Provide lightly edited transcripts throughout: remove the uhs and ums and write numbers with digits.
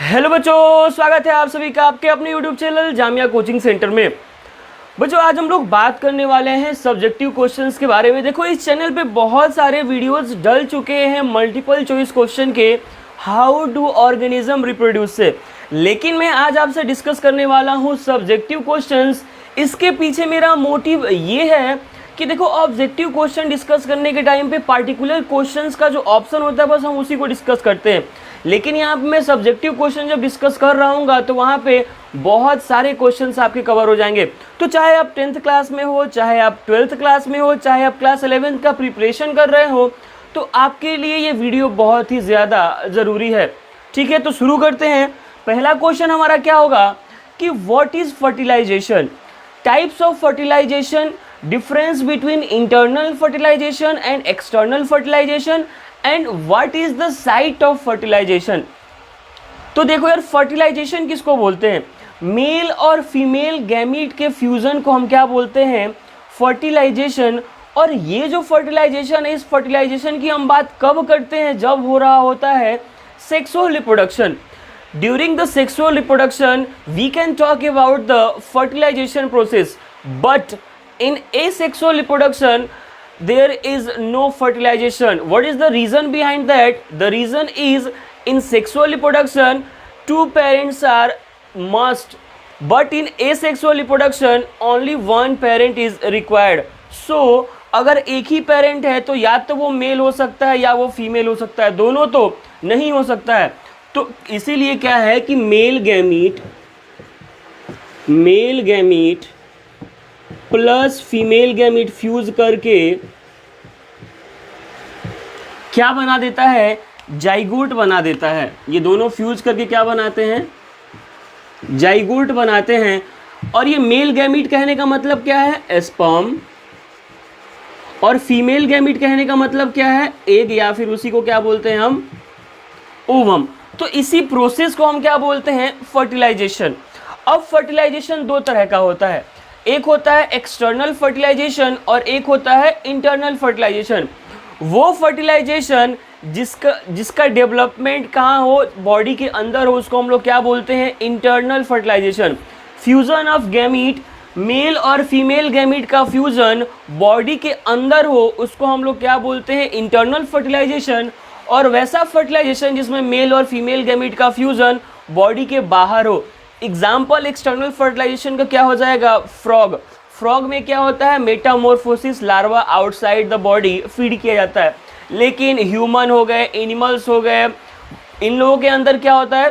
Hello बच्चों, स्वागत है आप सभी का आपके अपने YouTube channel Jamia coaching centre में। बच्चों आज हम लोग बात करने वाले हैं सब्जेक्टिव क्वेश्चंस के बारे में। देखो इस चैनल पे बहुत सारे वीडियोस डल चुके हैं मल्टीपल चॉइस क्वेश्चन के, हाउ डू ऑर्गेनिज्म रिप्रोड्यूस से, लेकिन मैं आज आपसे डिस्कस करने वाला हूँ सब्जेक्टिव क्वेश्चंस। इसके पीछे मेरा मोटिव ये है कि देखो ऑब्जेक्टिव क्वेश्चन डिस्कस करने के टाइम पे पार्टिकुलर क्वेश्चंस का जो ऑप्शन होता है बस हम उसी को डिस्कस करते हैं, लेकिन यहाँ पे मैं सब्जेक्टिव क्वेश्चन जब डिस्कस कर रहा हूँ तो वहाँ पे बहुत सारे क्वेश्चंस आपके कवर हो जाएंगे। तो चाहे आप 10th क्लास में हो, चाहे आप 12th क्लास में हो, चाहे आप क्लास 11th का प्रिपरेशन कर रहे हो, तो आपके लिए ये वीडियो बहुत ही ज़्यादा ज़रूरी है। ठीक है, तो शुरू करते हैं। पहला क्वेश्चन हमारा क्या होगा कि what is fertilisation, types of fertilisation, difference between internal fertilisation and external fertilisation and what is the site of fertilisation. तो देखो यार, फर्टिलाइजेशन किसको बोलते हैं? मेल और फीमेल गैमीट के फ्यूजन को हम क्या बोलते हैं? फर्टिलाइजेशन। और ये जो फर्टिलाइजेशन है, इस फर्टिलाइजेशन की हम बात कब करते हैं? जब हो रहा होता है sexual reproduction. During the sexual reproduction we can talk about the fertilisation process, but in asexual reproduction there is no fertilization. What is the reason behind that? The reason is in sexual reproduction two parents are must, but in asexual reproduction only one parent is required. So अगर एक ही parent है तो या तो वो mail हो सकता है या वो फीमेल हो सकता है, दोनों तो नहीं हो सकता है। तो इसीलिए क्या है कि male gamete plus female gamete fuse करके क्या बना देता है? जाइगोट बना देता है। ये दोनों फ्यूज करके क्या बनाते हैं? जाइगोट बनाते हैं। और ये मेल गैमीट कहने का मतलब क्या है? स्पर्म। और फीमेल गैमीट कहने का मतलब क्या है? एग, या फिर उसी को क्या बोलते हैं हम? ओवम। तो इसी प्रोसेस को हम क्या बोलते हैं? फर्टिलाइजेशन। अब फर्टिलाइजेशन दो तरह का होता है, एक होता है एक्सटर्नल फर्टिलाइजेशन और एक होता है इंटरनल फर्टिलाइजेशन। वो फर्टिलाइजेशन जिसका डेवलपमेंट कहाँ हो? बॉडी के अंदर हो, उसको हम लोग क्या बोलते हैं? Internal fertilisation. Fusion of gamete, male और फीमेल गैमीट का फ्यूजन बॉडी के अंदर हो, उसको हम लोग क्या बोलते हैं? Internal fertilisation. और वैसा फर्टिलाइजेशन जिसमें मेल और फीमेल गैमीट का फ्यूजन बॉडी के बाहर हो। एग्जाम्पल एक्सटर्नल फर्टिलाइजेशन का क्या हो जाएगा? फ्रॉग में क्या होता है? Metamorphosis, larva outside the body feed किया जाता है। लेकिन ह्यूमन हो गए, एनिमल्स हो गए, इन लोगों के अंदर क्या होता है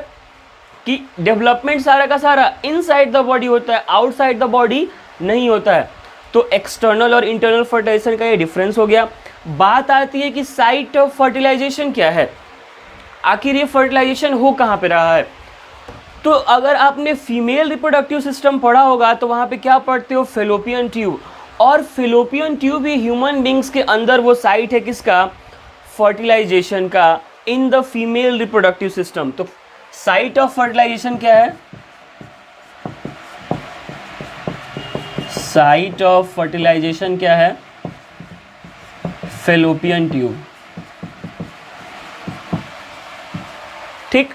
कि डेवलपमेंट सारा का सारा इनसाइड द बॉडी होता है, आउटसाइड द बॉडी नहीं होता है। तो एक्सटर्नल और इंटरनल फर्टिलाइजेशन का ये डिफरेंस हो गया। बात आती है कि साइट ऑफ फर्टिलाइजेशन क्या है, आखिर ये फर्टिलाइजेशन हो कहाँ पे रहा है? तो अगर आपने फीमेल रिप्रोडक्टिव सिस्टम पढ़ा होगा तो वहाँ पे क्या पढ़ते हो? Fallopian tube. और फेलोपियन ट्यूब ही ह्यूमन बींग्स के अंदर वो साइट है किसका? फर्टिलाइजेशन का, in the female reproductive system. तो साइट ऑफ फर्टिलाइजेशन क्या है? साइट ऑफ फर्टिलाइजेशन क्या है? Fallopian tube. ठीक,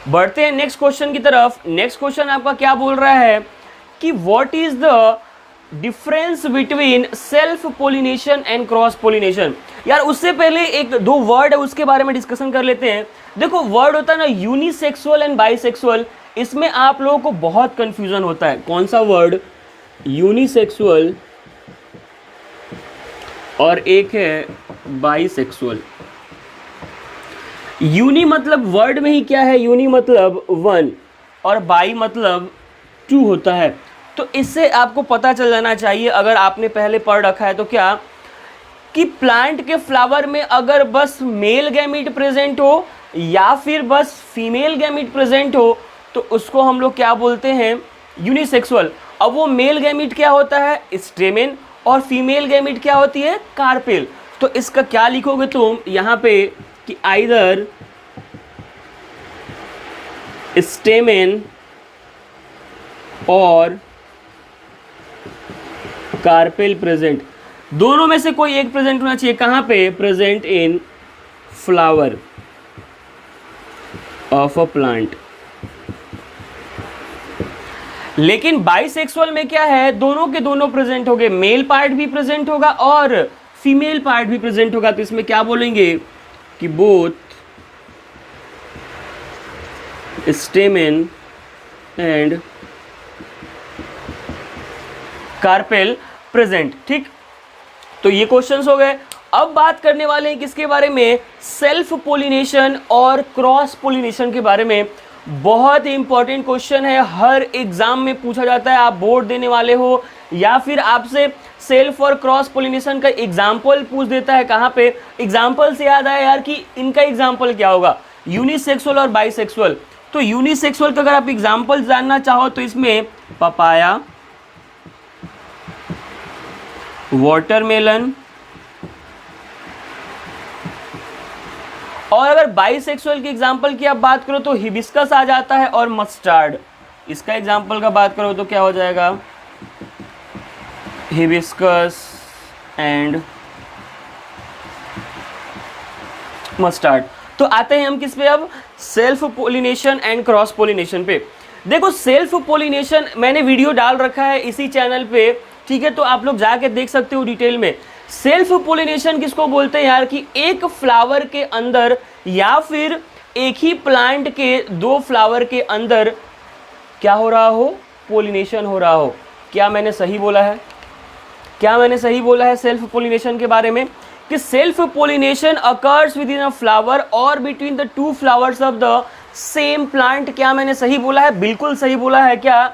बढ़ते हैं नेक्स्ट क्वेश्चन की तरफ। नेक्स्ट क्वेश्चन आपका क्या बोल रहा है कि what is the difference between self pollination and cross pollination. यार उससे पहले एक दो वर्ड है उसके बारे में डिस्कशन कर लेते हैं। देखो वर्ड होता है ना यूनिसेक्सुअल एंड बाइसेक्सुअल, इसमें आप लोगों को बहुत कंफ्यूजन होता है। कौन सा वर्ड? यूनिसेक्सुअल और एक है बाइसेक्सुअल। यूनि मतलब वर्ड में ही क्या है? यूनि मतलब वन और बाई मतलब टू होता है। तो इससे आपको पता चल जाना चाहिए, अगर आपने पहले पढ़ रखा है तो, क्या कि प्लांट के फ्लावर में अगर बस मेल गैमीट प्रेजेंट हो या फिर बस फीमेल गैमीट प्रेजेंट हो तो उसको हम लोग क्या बोलते हैं? यूनिसेक्सुअल। अब वो मेल गैमीट क्या होता है? स्टेमेन। और फीमेल गैमीट क्या होती है? कार्पेल। तो इसका क्या लिखोगे तुम यहाँ पे कि आइदर स्टेमेन और कार्पेल प्रेजेंट, दोनों में से कोई एक प्रेजेंट होना चाहिए। कहाँ पे? Present in flower of a plant. लेकिन बाइसेक्सुअल में क्या है, दोनों के दोनों प्रेजेंट होंगे, मेल पार्ट भी प्रेजेंट होगा और फीमेल पार्ट भी प्रेजेंट होगा। तो इसमें क्या बोलेंगे कि both stamen and carpel present. ठीक, तो ये क्वेश्चंस हो गए। अब बात करने वाले हैं किसके बारे में, सेल्फ पोलिनेशन और क्रॉस पोलिनेशन के बारे में। बहुत ही इंपॉर्टेंट क्वेश्चन है, हर एग्जाम में पूछा जाता है। आप बोर्ड देने वाले हो या फिर आपसे सेल्फ और क्रॉस पोलिनेशन का एग्जाम्पल पूछ देता है। कहाँ पे, एग्जाम्पल से याद आया यार कि इनका एग्जाम्पल क्या होगा, यूनिसेक्सुअल और बाइसेक्सुअल। तो यूनिसेक्सुअल का अगर आप एग्जाम्पल जानना चाहो तो इसमें पपाया, वाटरमेलन, और अगर बाइसेक्सुअल की एग्जांपल की आप बात करो तो हिबिस्कस आ जाता है और मस्टर्ड। इसका एग्जांपल का बात करो तो क्या हो जाएगा, हिबिस्कस एंड मस्टर्ड। तो आते हैं हम किस पे अब, self pollination and cross pollination पे। देखो सेल्फ पोलिनेशन मैंने वीडियो डाल रखा है इसी चैनल पे, ठीक है, तो आप लोग जाके देख सकते हो डिटेल में। सेल्फ पोलिनेशन किसको बोलते हैं यार, कि एक फ्लावर के अंदर या फिर एक ही प्लांट के दो फ्लावर के अंदर क्या हो रहा हो, पोलिनेशन हो रहा हो। क्या मैंने सही बोला है, क्या मैंने सही बोला है सेल्फ पोलिनेशन के बारे में, कि self pollination occurs within a flower और between the two flowers of the same plant. क्या मैंने सही बोला है, बिल्कुल सही बोला है। क्या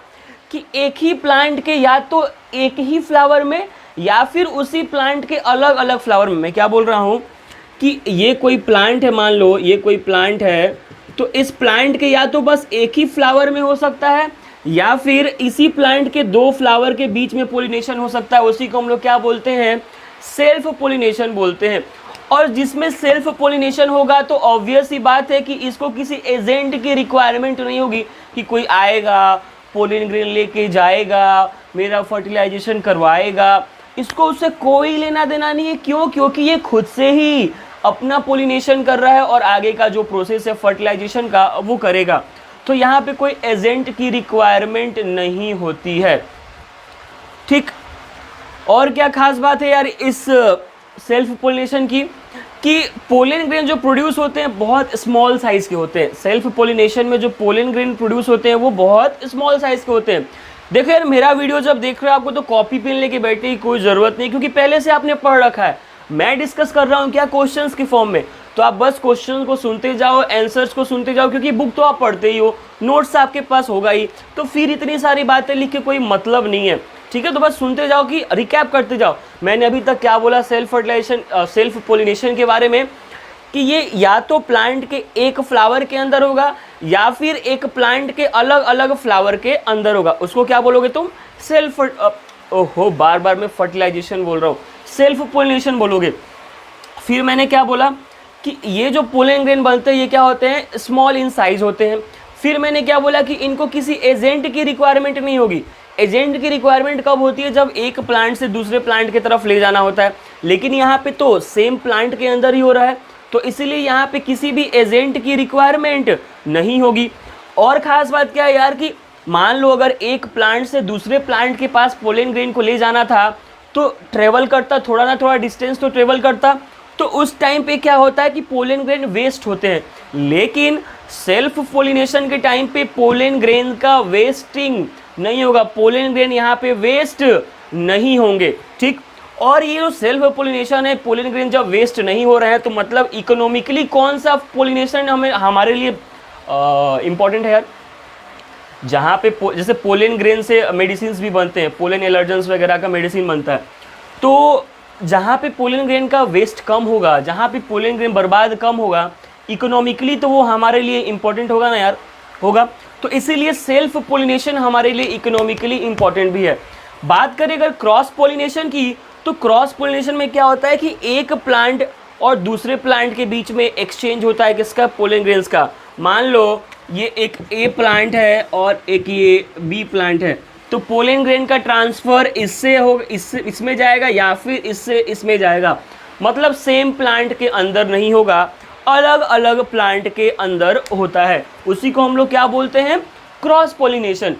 कि एक ही प्लांट के या तो एक ही फ्लावर में या फिर उसी प्लांट के अलग अलग फ्लावर में। मैं क्या बोल रहा हूँ कि ये कोई प्लांट है, मान लो ये कोई प्लांट है, तो इस प्लांट के या तो बस एक ही फ्लावर में हो सकता है या फिर इसी प्लांट के दो फ्लावर के बीच में पोलिनेशन हो सकता है। उसी को हम लोग क्या बोलते हैं, सेल्फ पोलिनेशन बोलते हैं। और जिसमें सेल्फ पोलिनेशन होगा तो ऑब्वियस ही बात है कि इसको किसी एजेंट की रिक्वायरमेंट नहीं होगी कि कोई आएगा, पोलिन ग्रेन लेके जाएगा, मेरा फर्टिलाइजेशन करवाएगा। इसको उससे कोई लेना देना नहीं है। क्यों, क्योंकि ये खुद से ही अपना पोलिनेशन कर रहा है और आगे का जो प्रोसेस है फर्टिलाइजेशन का वो करेगा। तो यहाँ पे कोई एजेंट की रिक्वायरमेंट नहीं होती है। ठीक, और क्या खास बात है यार इस सेल्फ पोलिनेशन की, कि पोलन ग्रेन जो प्रोड्यूस होते हैं बहुत स्मॉल साइज के होते हैं। सेल्फ पोलिनेशन में जो पोलन ग्रेन प्रोड्यूस होते हैं वो बहुत स्मॉल साइज के होते हैं। देखो यार मेरा वीडियो जब देख रहे हो आपको तो कॉपी पेन लेके बैठने की कोई ज़रूरत नहीं, क्योंकि पहले से आपने पढ़ रखा है। मैं डिस्कस कर रहा हूँ क्या, क्वेश्चंस के फॉर्म में। तो आप बस क्वेश्चन को सुनते जाओ, आंसर्स को सुनते जाओ, क्योंकि बुक तो आप पढ़ते ही हो, नोट्स आपके पास होगा ही, तो फिर इतनी सारी बातें लिख के कोई मतलब नहीं है। ठीक है, तो बस सुनते जाओ कि रिकैप करते जाओ। मैंने अभी तक क्या बोला सेल्फ फर्टिलाइजेशन, सेल्फ पोलिनेशन के बारे में, कि ये या तो प्लांट के एक फ्लावर के अंदर होगा या फिर एक प्लांट के अलग अलग फ्लावर के अंदर होगा। उसको क्या बोलोगे तुम, सेल्फ, ओहो बार बार मैं फर्टिलाइजेशन बोल रहा हूँ, सेल्फ पोलिनेशन बोलोगे। फिर मैंने क्या बोला कि ये जो पोलन ग्रेन बनते हैं ये क्या होते हैं, स्मॉल इन साइज होते हैं। फिर मैंने क्या बोला कि इनको किसी एजेंट की रिक्वायरमेंट नहीं होगी। एजेंट की रिक्वायरमेंट कब होती है, जब एक प्लांट से दूसरे प्लांट की तरफ ले जाना होता है। लेकिन यहाँ पे तो सेम प्लांट के अंदर ही हो रहा है, तो इसीलिए यहाँ पे किसी भी एजेंट की रिक्वायरमेंट नहीं होगी। और ख़ास बात क्या है यार, कि मान लो अगर एक प्लांट से दूसरे प्लांट के पास पोलन ग्रेन को ले जाना था तो ट्रेवल करता, थोड़ा ना थोड़ा डिस्टेंस तो ट्रेवल करता, तो उस टाइम पे क्या होता है कि पोलन ग्रेन वेस्ट होते हैं। लेकिन सेल्फ पोलिनेशन के टाइम पे पोलन ग्रेन का वेस्टिंग नहीं होगा, पोलन ग्रेन यहाँ पे वेस्ट नहीं होंगे। ठीक, और ये जो सेल्फ पोलिनेशन है, पोलन ग्रेन जब वेस्ट नहीं हो रहे हैं तो मतलब इकोनॉमिकली कौन सा पोलिनेशन हमें हमारे लिए इम्पॉर्टेंट है यार, जहाँ पे जैसे पोलन ग्रेन से मेडिसिन भी बनते हैं, पोलन एलर्जेंस वगैरह का मेडिसिन बनता है। तो जहाँ पे पोलन ग्रेन का वेस्ट कम होगा, जहाँ पे पोलन ग्रेन बर्बाद कम होगा, इकोनॉमिकली तो वो हमारे लिए इम्पोर्टेंट होगा ना यार, होगा। तो इसीलिए सेल्फ पोलिनेशन हमारे लिए इकोनॉमिकली इम्पॉर्टेंट भी है। बात करें अगर क्रॉस पोलिनेशन की, तो क्रॉस पोलिनेशन में क्या होता है कि एक प्लांट और दूसरे प्लांट के बीच में एक्सचेंज होता है किसका, पोलन ग्रेन्स का। मान लो ये एक ए प्लांट है और एक ये बी प्लांट है, तो पोलन ग्रेन का ट्रांसफ़र इससे हो, इससे इसमें जाएगा या फिर इससे इसमें जाएगा। मतलब सेम प्लांट के अंदर नहीं होगा, अलग अलग प्लांट के अंदर होता है। उसी को हम लोग क्या बोलते हैं, क्रॉस पोलिनेशन।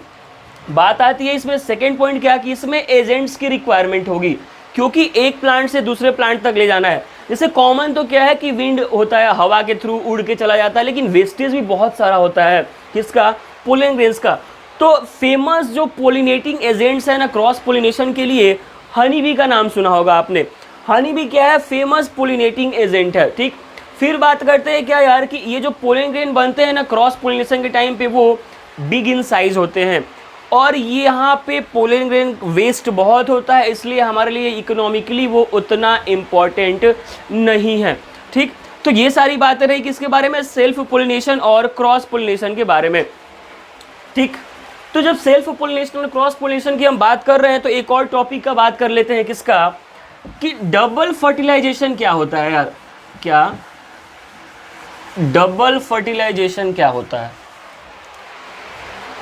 बात आती है इसमें सेकेंड पॉइंट क्या, कि इसमें एजेंट्स की रिक्वायरमेंट होगी, क्योंकि एक प्लांट से दूसरे प्लांट तक ले जाना है। जैसे कॉमन तो क्या है कि विंड होता है, हवा के थ्रू उड़ के चला जाता है, लेकिन वेस्टेज भी बहुत सारा होता है किसका, पोलन ग्रेन्स का। तो फेमस जो पोलिनेटिंग एजेंट्स है ना क्रॉस पोलिनेशन के लिए, हनी बी का नाम सुना होगा आपने। हनी बी क्या है, फेमस पोलिनेटिंग एजेंट है। ठीक, फिर बात करते हैं क्या यार, कि ये जो पोलन ग्रेन बनते हैं ना क्रॉस पोलिनेशन के टाइम पे, वो बिग इन साइज होते हैं, और ये यहाँ पे पोलन ग्रेन वेस्ट बहुत होता है, इसलिए हमारे लिए इकोनॉमिकली वो उतना इम्पॉर्टेंट नहीं है। ठीक, तो ये सारी बातें रही किसके बारे में, सेल्फ पोलिनेशन और क्रॉस पोलिनेशन के बारे में। ठीक, तो जब सेल्फ पोलिनेशन और क्रॉस पोलिनेशन की हम बात कर रहे हैं, तो एक और टॉपिक का बात कर लेते हैं, किसका, कि डबल फर्टिलाइजेशन क्या होता है यार। क्या डबल फर्टिलाइजेशन क्या होता है?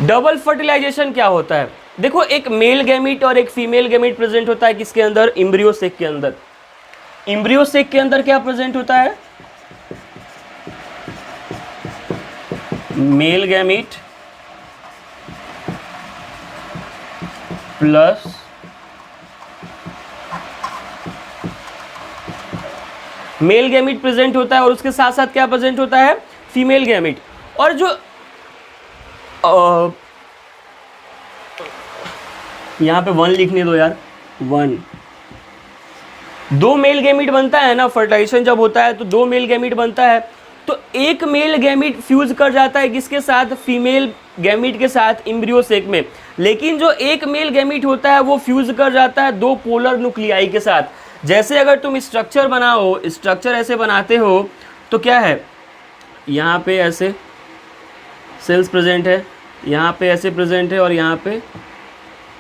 डबल फर्टिलाइजेशन क्या होता है? देखो, एक मेल गैमीट और एक फीमेल गैमीट प्रेजेंट होता है किसके अंदर, एम्ब्रियो सेक के अंदर। एम्ब्रियो सेक के अंदर क्या प्रेजेंट होता है, male gamete plus male gamete present होता है, और उसके साथ साथ क्या प्रेजेंट होता है, फीमेल गैमीट। और जो यहाँ पे 1 लिखने दो यार, 1, 2 मेल गैमीट बनता है ना, फर्टिलाइजेशन जब होता है तो 2 मेल गैमीट बनता है, तो एक मेल गैमीट फ्यूज कर जाता है किसके साथ, फीमेल गैमीट के साथ एम्ब्रियो सेक में। लेकिन जो एक मेल गैमीट होता है वो फ्यूज कर जाता है 2 पोलर न्यूक्लियाई के साथ। जैसे अगर तुम स्ट्रक्चर बनाओ, स्ट्रक्चर ऐसे बनाते हो, तो क्या है, यहाँ पे ऐसे सेल्स प्रेजेंट है, यहाँ पे ऐसे प्रेजेंट है, और यहाँ पे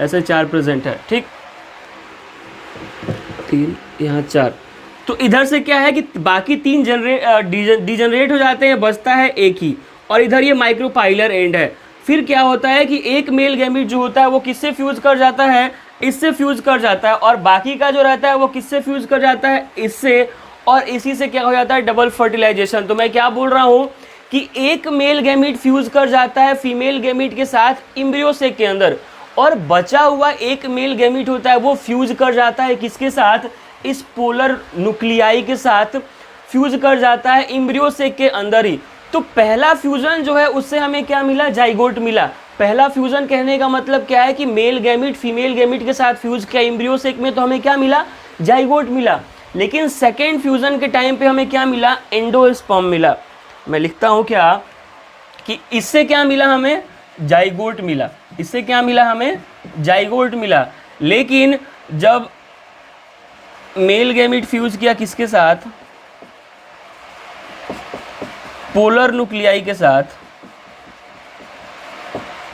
ऐसे 4 प्रेजेंट है। ठीक, 3, यहाँ 4। तो इधर से क्या है कि बाकी 3 डिजनरेट हो जाते हैं, बचता है एक ही, और इधर ये माइक्रोपाइलर एंड है। फिर क्या होता है कि एक मेल गैमीट जो होता है वो किससे फ्यूज कर जाता है, इससे फ्यूज कर जाता है, और बाकी का जो रहता है वो किससे फ्यूज कर जाता है, इससे, और इसी से क्या हो जाता है, डबल फर्टिलाइजेशन। तो मैं क्या बोल रहा हूँ कि एक मेल गैमीट फ्यूज कर जाता है फीमेल गैमीट के साथ एम्ब्रियो सेक के अंदर, और बचा हुआ एक मेल गैमीट होता है वो फ्यूज कर जाता है किसके साथ, इस पोलर न्यूक्लियाई के साथ फ्यूज कर जाता है एम्ब्रियो सेक के अंदर ही। तो पहला फ्यूजन जो है उससे हमें क्या मिला, जाइगोट मिला। पहला फ्यूजन कहने का मतलब क्या है कि मेल गैमीट फीमेल गैमीट के साथ फ्यूज किया एम्ब्रियो सेक में, तो हमें क्या मिला, जाइगोट मिला। लेकिन सेकेंड फ्यूजन के टाइम पे हमें क्या मिला, एंडोस्पर्म मिला। मैं लिखता हूँ क्या, कि इससे क्या मिला हमें, जाइगोट मिला। इससे क्या मिला हमें, जाइगोट मिला। लेकिन जब मेल गैमीट फ्यूज किया किसके साथ, पोलर न्यूक्लियाई के साथ,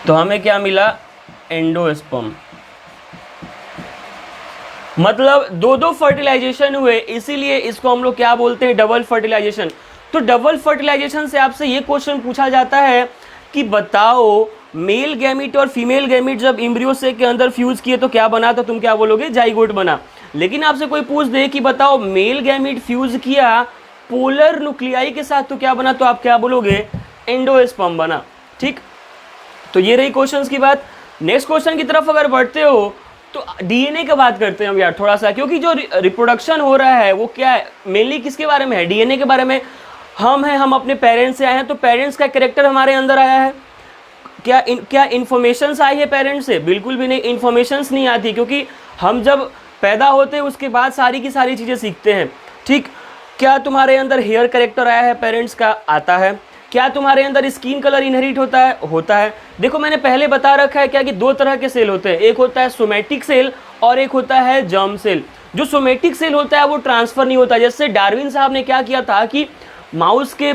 तो हमें क्या मिला, एंडोस्पर्म। मतलब 2 फर्टिलाइजेशन हुए, इसीलिए इसको हम लोग क्या बोलते हैं, डबल फर्टिलाइजेशन। तो डबल फर्टिलाइजेशन से आपसे ये क्वेश्चन पूछा जाता है कि बताओ, मेल गैमीट और फीमेल गैमीट जब एम्ब्रियो सेक के अंदर फ्यूज किए तो क्या बना, तो तुम क्या बोलोगे, जाइगोट बना। लेकिन आपसे कोई पूछ दे कि बताओ मेल गैमीट फ्यूज किया पोलर न्यूक्लियाई के साथ तो क्या बना, तो आप क्या बोलोगे, एंडोस्पर्म बना। ठीक, तो ये रही क्वेश्चंस की बात। नेक्स्ट क्वेश्चन की तरफ अगर बढ़ते हो तो डीएनए की बात करते हैं हम यार थोड़ा सा, क्योंकि जो रिप्रोडक्शन हो रहा है वो क्या है, मेनली किसके बारे में है, डीएनए के बारे में। हम अपने पेरेंट्स से आए हैं, तो पेरेंट्स का कैरेक्टर हमारे अंदर आया है। क्या इन्फॉर्मेशंस आई है पेरेंट्स से, बिल्कुल भी नहीं, इन्फॉर्मेशंस नहीं आती, क्योंकि हम जब पैदा होते हैं उसके बाद सारी की सारी चीज़ें सीखते हैं। ठीक, क्या तुम्हारे अंदर हेयर कैरेक्टर आया है पेरेंट्स का, आता है। क्या तुम्हारे अंदर स्किन कलर इनहेरिट होता है। देखो मैंने पहले बता रखा है क्या, कि 2 तरह के सेल होते हैं, एक होता है सोमेटिक सेल और एक होता है जर्म सेल। जो सोमेटिक सेल होता है वो ट्रांसफर नहीं होता। जैसे डार्विन साहब ने क्या किया था कि माउस के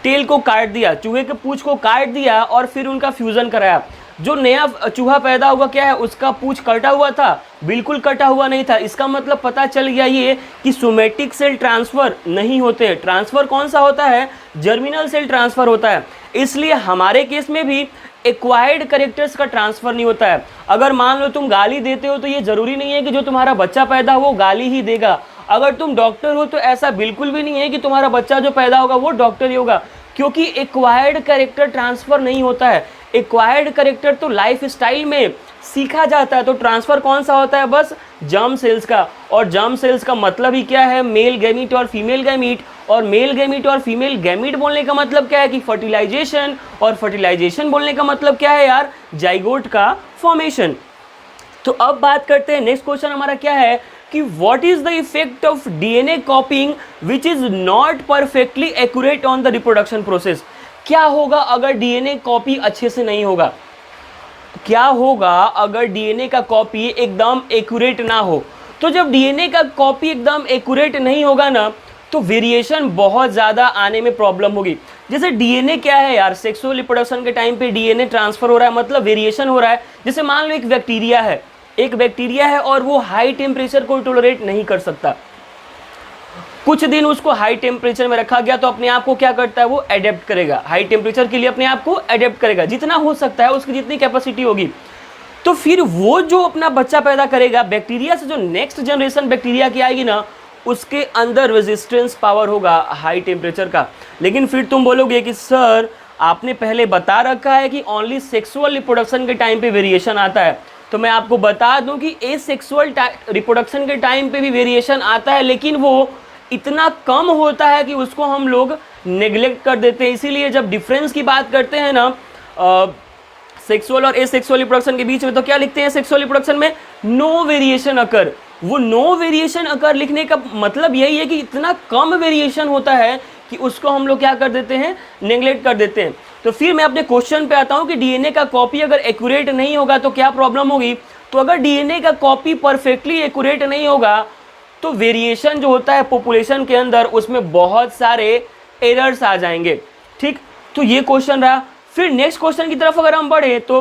टेल को काट दिया, चूहे के पूंछ को काट दिया, और फिर उनका फ्यूजन कराया। जो नया चूहा पैदा हुआ क्या है, उसका पूंछ कटा हुआ था, बिल्कुल कटा हुआ नहीं था। इसका मतलब पता चल गया ये कि सोमेटिक सेल ट्रांसफर नहीं होते। ट्रांसफर कौन सा होता है, जर्मिनल सेल ट्रांसफर होता है। इसलिए हमारे केस में भी एक्वायर्ड कैरेक्टर्स का ट्रांसफर नहीं होता है। अगर मान लो तुम गाली देते हो तो ये जरूरी नहीं है कि जो तुम्हारा बच्चा पैदा हो वो गाली ही देगा। अगर तुम डॉक्टर हो तो ऐसा बिल्कुल भी नहीं है कि तुम्हारा बच्चा जो पैदा होगा वो डॉक्टर ही होगा, क्योंकि एक्वायर्ड कैरेक्टर ट्रांसफर नहीं होता है। एक्वायर्ड कैरेक्टर तो लाइफ स्टाइल में सीखा जाता है, तो ट्रांसफर कौन सा होता है, बस जर्म सेल्स का। और जर्म सेल्स का मतलब ही क्या है, मेल गैमीट और फीमेल गैमीट। और मेल गैमीट और फीमेल गैमीट बोलने का मतलब क्या है कि फर्टिलाइजेशन, और फर्टिलाइजेशन बोलने का मतलब क्या है यार, जाइगोट का फॉर्मेशन। तो अब बात करते हैं, नेक्स्ट क्वेश्चन हमारा क्या है कि what is the effect of DNA कॉपिंग which is not perfectly accurate on the reproduction process. क्या होगा अगर डीएनए कॉपी अच्छे से नहीं होगा, क्या होगा अगर डीएनए का कॉपी एकदम एक्यूरेट ना हो। तो जब डीएनए का कॉपी एकदम एक्यूरेट नहीं होगा ना, तो वेरिएशन बहुत ज़्यादा आने में प्रॉब्लम होगी। जैसे डीएनए क्या है यार, सेक्सुअल रिप्रोडक्शन के टाइम पे डीएनए ट्रांसफर हो रहा है, मतलब वेरिएशन हो रहा है। जैसे मान लो एक बैक्टीरिया है और वो हाई टेम्परेचर को टॉलरेट नहीं कर सकता, कुछ दिन उसको हाई टेम्परेचर में रखा गया तो अपने आप को क्या करता है, वो एडेप्ट करेगा, हाई टेम्परेचर के लिए अपने आप को एडेप्ट करेगा जितना हो सकता है, उसकी जितनी कैपेसिटी होगी। तो फिर वो जो अपना बच्चा पैदा करेगा बैक्टीरिया से, जो नेक्स्ट जनरेशन बैक्टीरिया की आएगी ना, उसके अंदर रेजिस्टेंस पावर होगा हाई टेम्परेचर का। लेकिन फिर तुम बोलोगे कि सर आपने पहले बता रखा है कि ओनली सेक्सुअल रिप्रोडक्शन के टाइम पे वेरिएशन आता है। तो मैं आपको बता दूं कि एसेक्सुअल रिप्रोडक्शन के टाइम पे भी वेरिएशन आता है, लेकिन वो इतना कम होता है कि उसको हम लोग नेग्लेक्ट कर देते हैं। इसीलिए जब डिफरेंस की बात करते हैं ना सेक्सुअल और एसेक्सुअल रिप्रोडक्शन के बीच में, तो क्या लिखते हैं सेक्सुअल रिप्रोडक्शन में, नो वेरिएशन अकर। वो नो वेरिएशन अकर लिखने का मतलब यही है कि इतना कम वेरिएशन होता है कि उसको हम लोग क्या कर देते हैं, नेग्लेक्ट कर देते हैं। तो फिर मैं अपने क्वेश्चन पे आता हूँ कि डीएनए का कॉपी अगर एक्यूरेट नहीं होगा तो क्या प्रॉब्लम होगी। तो अगर डीएनए का कॉपी परफेक्टली एक्यूरेट नहीं होगा तो वेरिएशन जो होता है पॉपुलेशन के अंदर, उसमें बहुत सारे एरर्स आ जाएंगे। ठीक, तो ये क्वेश्चन रहा। फिर नेक्स्ट क्वेश्चन की तरफ अगर हम बढ़े तो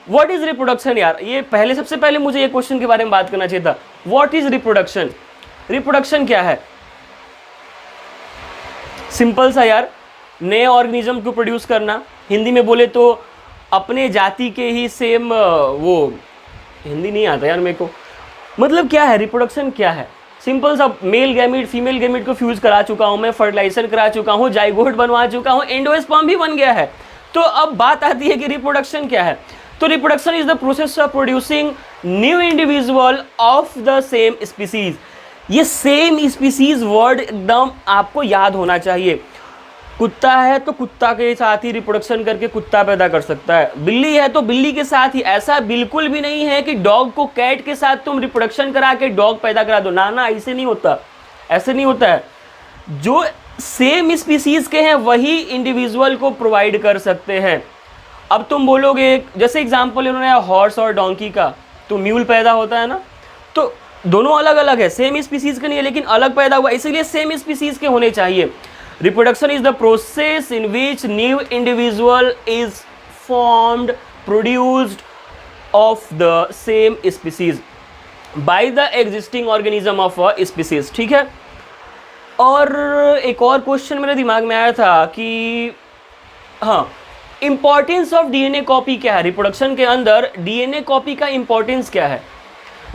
व्हाट इज रिप्रोडक्शन यार, ये पहले सबसे पहले मुझे ये क्वेश्चन के बारे में बात करना चाहिए था। व्हाट इज रिप्रोडक्शन, रिप्रोडक्शन क्या है? सिंपल सा यार, नए ऑर्गेनिज्म को प्रोड्यूस करना। हिंदी में बोले तो अपने जाति के ही सेम, वो हिंदी नहीं आता यार मेरे को, मतलब क्या है रिप्रोडक्शन क्या है, सिंपल सा मेल गैमीट फीमेल गैमीट को फ्यूज करा चुका हूं मैं, फर्टिलाइजेशन करा चुका हूं, जाइगोट बनवा चुका हूं, एंडोस्पर्म भी बन गया है। तो अब बात आती है कि रिप्रोडक्शन क्या है। तो reproduction is the process of producing new individual of the same species. ये सेम स्पीसीज वर्ड एकदम आपको याद होना चाहिए। कुत्ता है तो कुत्ता के साथ ही रिप्रोडक्शन करके कुत्ता पैदा कर सकता है, बिल्ली है तो बिल्ली के साथ ही। ऐसा बिल्कुल भी नहीं है कि डॉग को कैट के साथ तुम रिप्रोडक्शन करा के डॉग पैदा करा दो, ना ना, ऐसे नहीं होता, ऐसे नहीं होता है। जो सेम स्पीसीज के हैं वही इंडिविजुअल को प्रोवाइड कर सकते हैं। अब तुम बोलोगे, जैसे एग्जाम्पल इन्होंने हॉर्स और डोंकी का, तो म्यूल पैदा होता है ना, तो दोनों अलग अलग है, सेम स्पीसीज के नहीं है लेकिन अलग पैदा हुआ, इसीलिए सेम स्पीसीज के होने चाहिए। Reproduction is the process in which new individual is formed, produced of the same species by the existing organism of a species। ठीक है। और एक और क्वेश्चन मेरे दिमाग में आया था कि हाँ, इंपॉर्टेंस ऑफ डीएनए कॉपी क्या है रिप्रोडक्शन के अंदर, डीएनए कॉपी का इंपॉर्टेंस क्या है,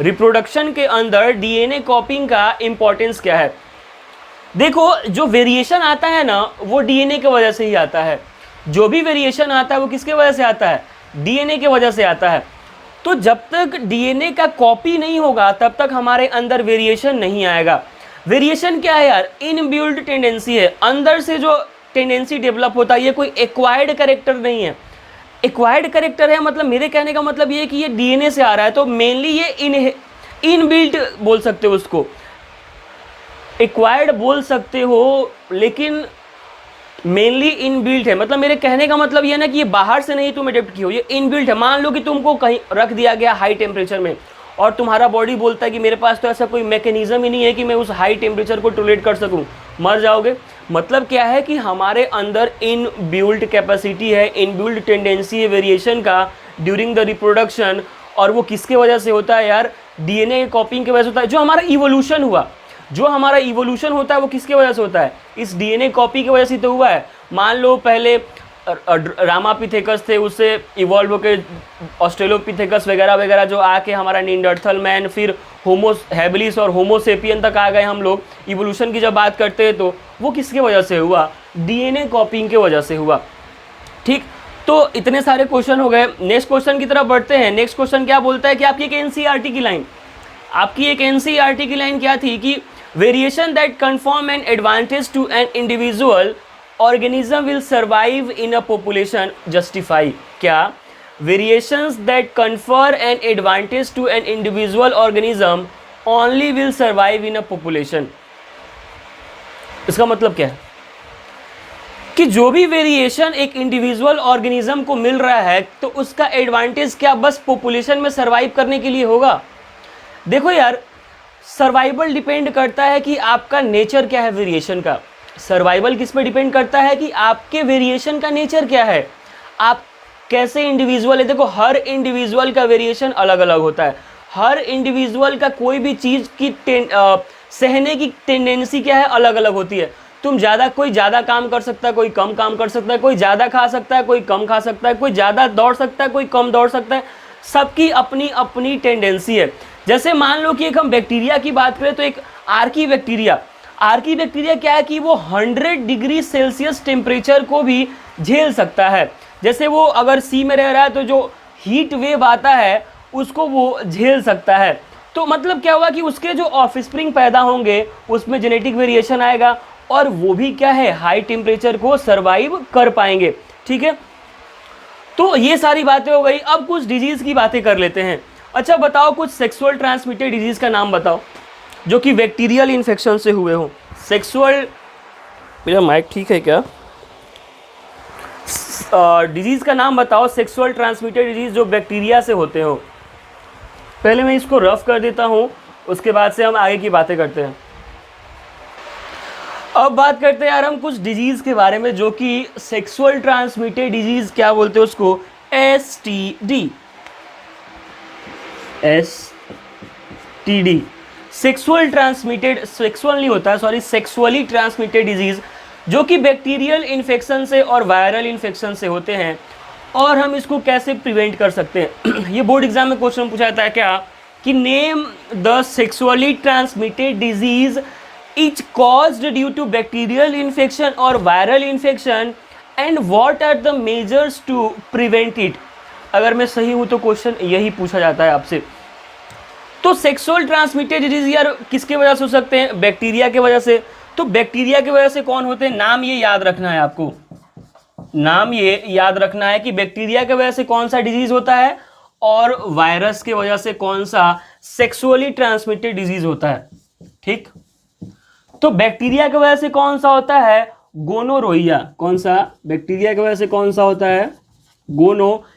रिप्रोडक्शन के अंदर डीएनए कॉपिंग का इंपॉर्टेंस क्या है। देखो, जो वेरिएशन आता है ना वो डीएनए की वजह से ही आता है। जो भी वेरिएशन आता है वो किसके वजह से आता है, डीएनए की वजह से आता है। तो जब तक डीएनए का कॉपी नहीं होगा तब तक हमारे अंदर वेरिएशन नहीं आएगा। वेरिएशन क्या है यार, इनबिल्ट टेंडेंसी है, अंदर से जो टेंडेंसी डेवलप होता है, ये कोई एक्वायर्ड कैरेक्टर नहीं है। एक्वायर्ड कैरेक्टर है मतलब मेरे कहने का मतलब ये है कि ये डीएनए से आ रहा है, तो मेनली ये इनबिल्ट बोल सकते हो, उसको एक्वायर्ड बोल सकते हो, लेकिन मेनली इनबिल्ट है। मतलब मेरे कहने का मतलब ये ना कि ये बाहर से नहीं तुम अडेप्ट की हो, ये इनबिल्ट है। मान लो कि तुमको कहीं रख दिया गया हाई टेम्परेचर में और तुम्हारा बॉडी बोलता है कि मेरे पास तो ऐसा कोई मैकेनिज्म ही नहीं है कि मैं उस हाई टेम्परेचर को टॉलरेट कर सकूं, मर जाओगे। मतलब क्या है कि हमारे अंदर इनबिल्ट कैपेसिटी है, इनबिल्ट टेंडेंसी है वेरिएशन का ड्यूरिंग द रिप्रोडक्शन। और वो किसके वजह से होता है यार, डीएनए कॉपिंग की वजह से होता है। जो हमारा इवोल्यूशन हुआ, जो हमारा इवोल्यूशन होता है वो किसके वजह से होता है, इस डीएनए कॉपी की वजह से तो हुआ है। मान लो पहले रामापिथेकस थे, उससे इवॉल्व होकर ऑस्ट्रेलोपिथेकस वगैरह वगैरह जो आके हमारा निएंडरथल मैन, फिर होमो हैबिलिस और होमोसेपियन तक आ गए हम लोग। इवोल्यूशन की जब बात करते हैं तो वो किसके वजह से हुआ, डीएनए कॉपिंग के वजह से हुआ। ठीक, तो इतने सारे क्वेश्चन हो गए, नेक्स्ट क्वेश्चन की तरफ बढ़ते हैं। नेक्स्ट क्वेश्चन क्या बोलता है कि आपकी एक एनसीईआरटी की लाइन, आपकी एक एनसीईआरटी की लाइन क्या थी कि variation that confirm an advantage to an individual organism will survive in a population justify. क्या variations that confer an advantage to an individual organism only will survive in a population. इसका मतलब क्या है कि जो भी वेरिएशन एक individual organism को मिल रहा है तो उसका एडवांटेज क्या बस पॉपुलेशन में सर्वाइव करने के लिए होगा। देखो यार, सर्वाइवल डिपेंड करता है कि आपका नेचर क्या है वेरिएशन का। सर्वाइवल किस पे डिपेंड करता है कि आपके वेरिएशन का नेचर क्या है, आप कैसे इंडिविजुअल है। देखो, हर इंडिविजुअल का वेरिएशन अलग अलग होता है, हर इंडिविजुअल का कोई भी चीज़ की सहने की टेंडेंसी क्या है, अलग अलग होती है। कोई ज़्यादा काम कर सकता है, कोई कम काम कर सकता है, कोई ज़्यादा खा सकता है, कोई कम खा सकता है, कोई ज़्यादा दौड़ सकता है, कोई कम दौड़ सकता है। सबकी अपनी अपनी टेंडेंसी है। जैसे मान लो कि एक हम बैक्टीरिया की बात करें तो एक आर्की बैक्टीरिया क्या है कि वो 100 डिग्री सेल्सियस टेम्परेचर को भी झेल सकता है। जैसे वो अगर सी में रह रहा है तो जो हीट वेव आता है उसको वो झेल सकता है। तो मतलब क्या हुआ कि उसके जो ऑफस्प्रिंग पैदा होंगे उसमें जेनेटिक वेरिएशन आएगा और वो भी क्या है, हाई टेम्परेचर को सर्वाइव कर पाएंगे। ठीक है, तो ये सारी बातें हो गई। अब कुछ डिजीज़ की बातें कर लेते हैं। अच्छा बताओ, कुछ सेक्सुअल ट्रांसमिटेड डिजीज़ का नाम बताओ जो कि बैक्टीरियल इन्फेक्शन से हुए हो। सेक्सुअल, मेरा माइक ठीक है क्या? डिजीज़ का नाम बताओ, सेक्सुअल ट्रांसमिटेड डिजीज़ जो बैक्टीरिया से होते हो। पहले मैं इसको रफ कर देता हूँ, उसके बाद से हम आगे की बातें करते हैं। अब बात करते हैं यार हम कुछ डिजीज़ के बारे में जो कि सेक्सुअल ट्रांसमिटेड डिजीज़, क्या बोलते हैं उसको, STD। सेक्सुअल नहीं होता है, सॉरी, सेक्सुअली ट्रांसमिटेड डिजीज़ जो कि बैक्टीरियल इन्फेक्शन से और वायरल इन्फेक्शन से होते हैं और हम इसको कैसे प्रिवेंट कर सकते हैं। ये बोर्ड एग्जाम में क्वेश्चन पूछा जाता है क्या कि name the sexually transmitted diseases which caused due to bacterial infection और viral infection and what are the measures to prevent it. अगर मैं सही हूँ तो क्वेश्चन यही पूछा जाता है आपसे। तो सेक्सुअल ट्रांसमिटेड डिजीज यार किसके वजह से हो सकते हैं, बैक्टीरिया के वजह से। तो बैक्टीरिया की वजह से कौन होते हैं, नाम ये याद रखना है आपको, नाम ये याद रखना है कि बैक्टीरिया की वजह से कौन सा डिजीज होता है और वायरस की वजह से कौन सा सेक्सुअली ट्रांसमिटेड डिजीज होता है। ठीक, तो बैक्टीरिया की वजह से कौन सा होता है, गोनोरोइया। कौन सा, बैक्टीरिया की वजह से कौन सा होता है, GONORRHOEA,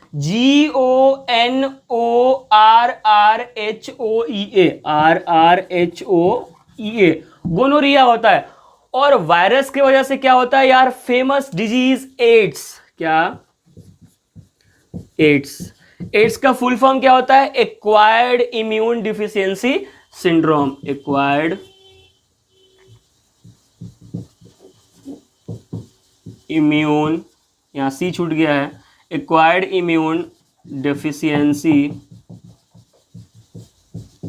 गोनोरिया होता है। और वायरस की वजह से क्या होता है यार, फेमस डिजीज एड्स। क्या, एड्स का फुल फॉर्म क्या होता है, acquired immune deficiency syndrome. Acquired immune, यहां सी छूट गया है, एक्वायर्ड इम्यून डेफिशिएंसी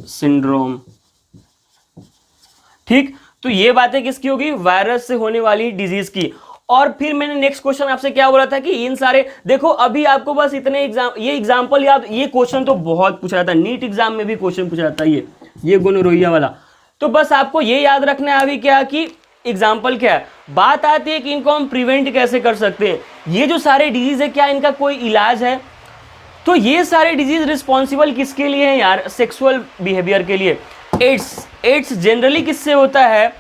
सिंड्रोम। ठीक, तो ये बातें किसकी होगी, वायरस से होने वाली डिजीज की। और फिर मैंने नेक्स्ट क्वेश्चन आपसे क्या बोला था कि इन सारे, देखो अभी आपको बस इतने ये एग्जांपल याद, ये क्वेश्चन तो बहुत पूछा जाता है, नीट एग्जाम में भी क्वेश्चन पूछा जाता है ये गोनोरोइया वाला। तो बस आपको ये याद रखना है अभी क्या कि एग्जाम्पल क्या है। बात आती है कि इनको हम प्रिवेंट कैसे कर सकते हैं। ये जो सारे डिजीज है क्या इनका कोई इलाज है, तो ये सारे डिजीज रिस्पॉन्सिबल किसके लिए हैं यार, सेक्सुअल बिहेवियर के लिए। एड्स जनरली किससे होता है,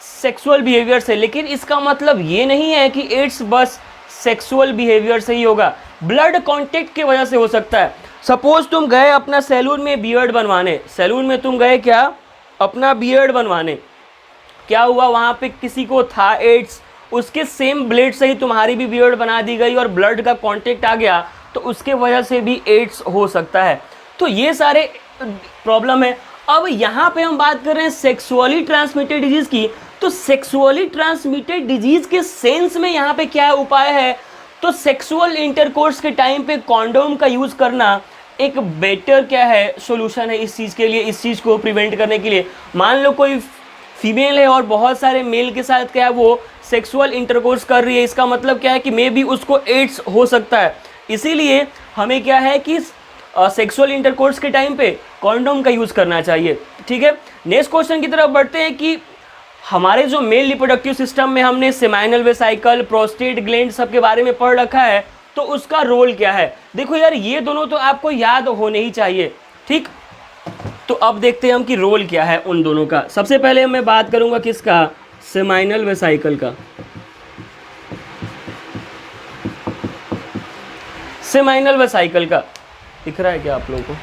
सेक्सुअल बिहेवियर से। लेकिन इसका मतलब ये नहीं है कि एड्स बस सेक्सुअल बिहेवियर से ही होगा, ब्लड कांटेक्ट की वजह से हो सकता है। सपोज तुम गए अपना सैलून में बियर्ड बनवाने, सैलून में तुम गए क्या, अपना बियर्ड बनवाने, क्या हुआ वहाँ पे किसी को था एड्स, उसके सेम ब्लेड से ही तुम्हारी भी बियर्ड बना दी गई और ब्लड का कांटेक्ट आ गया, तो उसके वजह से भी एड्स हो सकता है। तो ये सारे प्रॉब्लम है। अब यहाँ पे हम बात कर रहे हैं सेक्सुअली ट्रांसमिटेड डिजीज की। तो सेक्सुअली ट्रांसमिटेड डिजीज के सेंस में यहाँ पे क्या उपाय है, तो सेक्सुअल इंटरकोर्स के टाइम पे कॉन्डोम का यूज करना एक बेटर क्या है, सोल्यूशन है इस चीज़ के लिए, इस चीज़ को प्रिवेंट करने के लिए। मान लो कोई फीमेल है और बहुत सारे मेल के साथ क्या है वो सेक्सुअल इंटरकोर्स कर रही है, इसका मतलब क्या है कि मे बी उसको एड्स हो सकता है। इसीलिए हमें क्या है कि सेक्सुअल इंटरकोर्स के टाइम पे कॉन्डोम का यूज़ करना चाहिए। ठीक है, नेक्स्ट क्वेश्चन की तरफ बढ़ते हैं कि हमारे जो मेल रिप्रोडक्टिव सिस्टम में हमने सेमाइनल वेसाइकल, प्रोस्टेट ग्लैंड सब के बारे में पढ़ रखा है, तो उसका रोल क्या है। देखो यार, ये दोनों तो आपको याद होने ही चाहिए। ठीक, तो अब देखते हैं हम कि रोल क्या है उन दोनों का। सबसे पहले मैं बात करूंगा किसका, सेमाइनल वेसाइकल का। सेमाइनल वेसाइकल का दिख रहा है क्या आप लोगों को?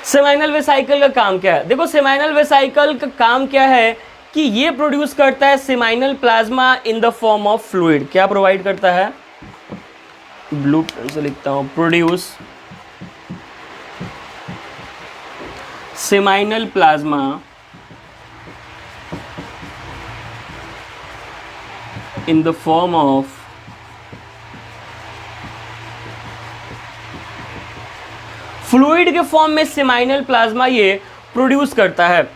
सेमाइनल वेसाइकल का काम क्या है? देखो, सेमाइनल वेसाइकल का काम क्या है कि ये प्रोड्यूस करता है seminal plasma in the form of fluid. क्या प्रोवाइड करता है? ब्लू पेन से लिखता हूं, produce seminal plasma in the form of fluid के फॉर्म में सेमाइनल प्लाज्मा ये प्रोड्यूस करता है।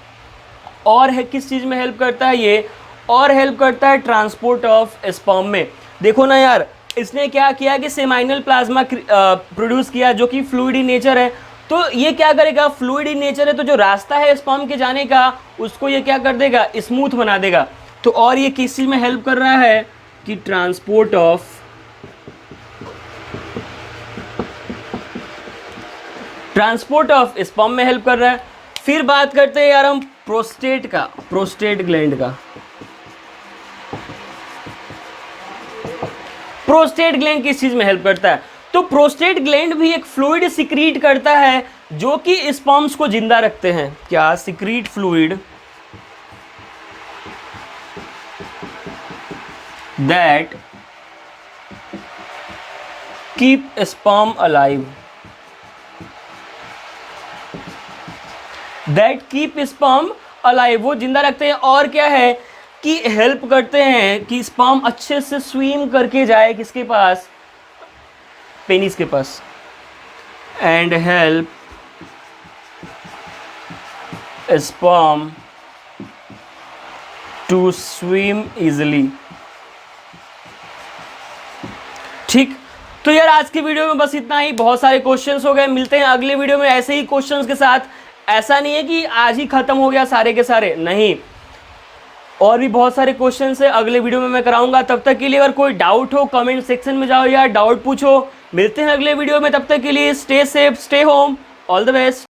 और है किस चीज़ में हेल्प करता है ये? और हेल्प करता है ट्रांसपोर्ट ऑफ स्पर्म में। देखो ना यार, इसने क्या किया कि सेमाइनल प्लाज्मा प्रोड्यूस किया जो कि फ्लूइड इन नेचर है। तो ये क्या करेगा, फ्लूइड इन नेचर है तो जो रास्ता है स्पर्म के जाने का उसको ये क्या कर देगा, स्मूथ बना देगा। तो और ये किस चीज़ में हेल्प कर रहा है कि ट्रांसपोर्ट ऑफ स्पर्म में हेल्प कर रहा है। फिर बात करते हैं यार हम प्रोस्टेट का, प्रोस्टेट ग्लैंड का। प्रोस्टेट ग्लैंड किस चीज में हेल्प करता है? तो प्रोस्टेट ग्लैंड भी एक फ्लूइड सिक्रीट करता है जो कि स्पर्म्स को जिंदा रखते हैं। क्या? Secrete fluid that keep sperm alive, that keep sperm alive, वो जिंदा रखते हैं। और क्या है कि हेल्प करते हैं कि स्पर्म अच्छे से स्विम करके जाए किसके पास, पेनिस के पास। And help sperm to swim easily. ठीक, तो यार आज की वीडियो में बस इतना ही। बहुत सारे क्वेश्चंस हो गए, मिलते हैं अगले वीडियो में ऐसे ही क्वेश्चंस के साथ। ऐसा नहीं है कि आज ही खत्म हो गया सारे के सारे, नहीं, और भी बहुत सारे क्वेश्चंस है अगले वीडियो में मैं कराऊंगा। तब तक के लिए अगर कोई डाउट हो कमेंट सेक्शन में जाओ यार, डाउट पूछो। मिलते हैं अगले वीडियो में, तब तक के लिए stay safe, stay home, all the best.